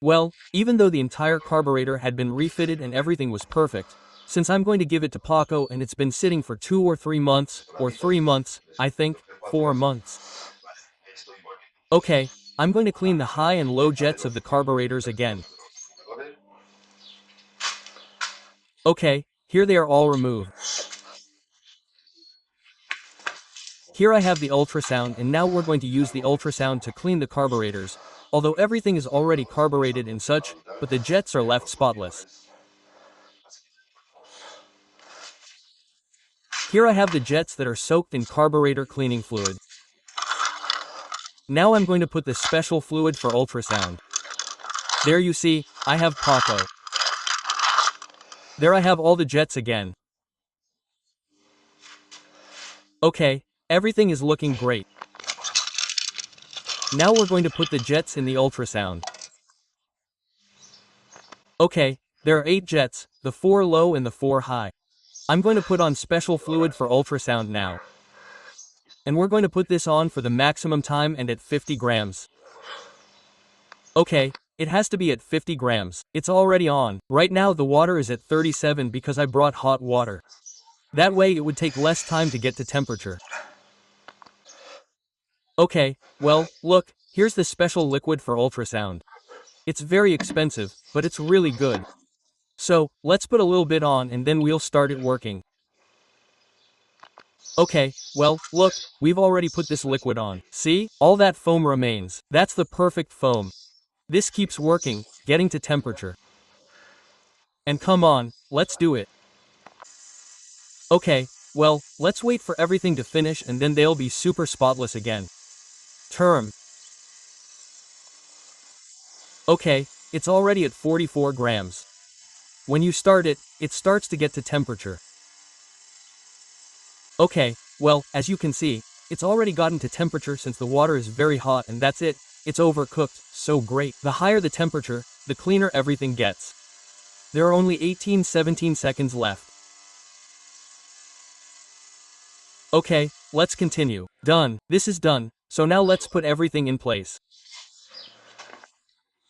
Well, even though the entire carburetor had been refitted and everything was perfect, since I'm going to give it to Paco and it's been sitting for 2 or 3 months, or 3 months, I think, 4 months. Okay, I'm going to clean the high and low jets of the carburetors again. Okay, here they are all removed. Here I have the ultrasound, and now we're going to use the ultrasound to clean the carburetors, although everything is already carbureted and such, but the jets are left spotless. Here I have the jets that are soaked in carburetor cleaning fluid. Now I'm going to put the special fluid for ultrasound. There you see, I have Paco. There I have all the jets again. Okay, everything is looking great. Now we're going to put the jets in the ultrasound. Okay, there are 8 jets, the 4 low and the 4 high. I'm going to put on special fluid for ultrasound now. And we're going to put this on for the maximum time and at 50 grams. Okay, it has to be at 50 grams. It's already on. Right now the water is at 37 because I brought hot water. That way it would take less time to get to temperature. Okay, well, look, here's the special liquid for ultrasound. It's very expensive, but it's really good. So, let's put a little bit on and then we'll start it working. Okay, well, look, we've already put this liquid on. See? All that foam remains. That's the perfect foam. This keeps working, getting to temperature. And come on, let's do it. Okay, well, let's wait for everything to finish and then they'll be super spotless again. Okay, it's already at 44 grams. When you start it, it starts to get to temperature. Okay, well, as you can see, it's already gotten to temperature since the water is very hot and that's it, it's overcooked, so great. The higher the temperature, the cleaner everything gets. There are only 17 seconds left. Okay, let's continue. Done. This is done, so now let's put everything in place.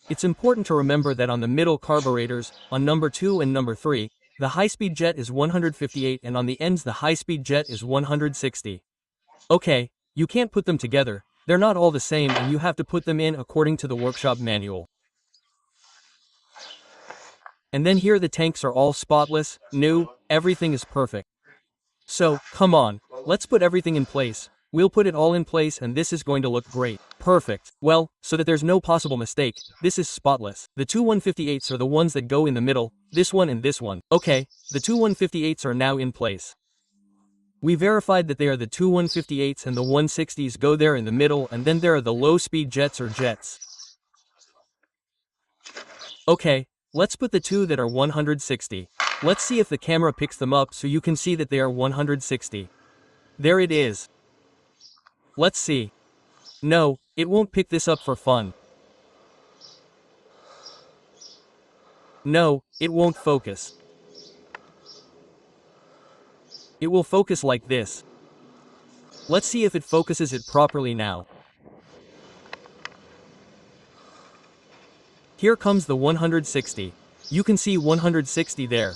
It's important to remember that on the middle carburetors, on number 2 and number 3, the high-speed jet is 158 and on the ends the high-speed jet is 160. Okay, you can't put them together, they're not all the same and you have to put them in according to the workshop manual. And then here the tanks are all spotless, new, everything is perfect. So, come on, let's put everything in place. We'll put it all in place and this is going to look great. Perfect. Well, so that there's no possible mistake, this is spotless. The two 158s are the ones that go in the middle, this one and this one. Okay, the two 158s are now in place. We verified that they are the two 158s and the 160s go there in the middle and then there are the low-speed jets or jets. Okay, let's put the two that are 160. Let's see if the camera picks them up so you can see that they are 160. There it is. Let's see. No, it won't pick this up for fun. No, it won't focus. It will focus like this. Let's see if it focuses it properly now. Here comes the 160. You can see 160 there.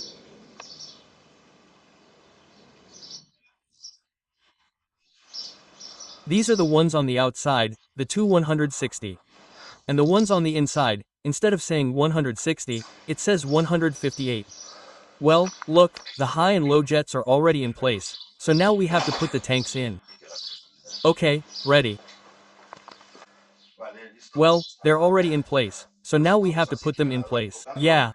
These are the ones on the outside, the two 160. And the ones on the inside, instead of saying 160, it says 158. Well, look, the high and low jets are already in place, so now we have to put the tanks in. Okay, ready. Well, they're already in place, so now we have to put them in place. Yeah.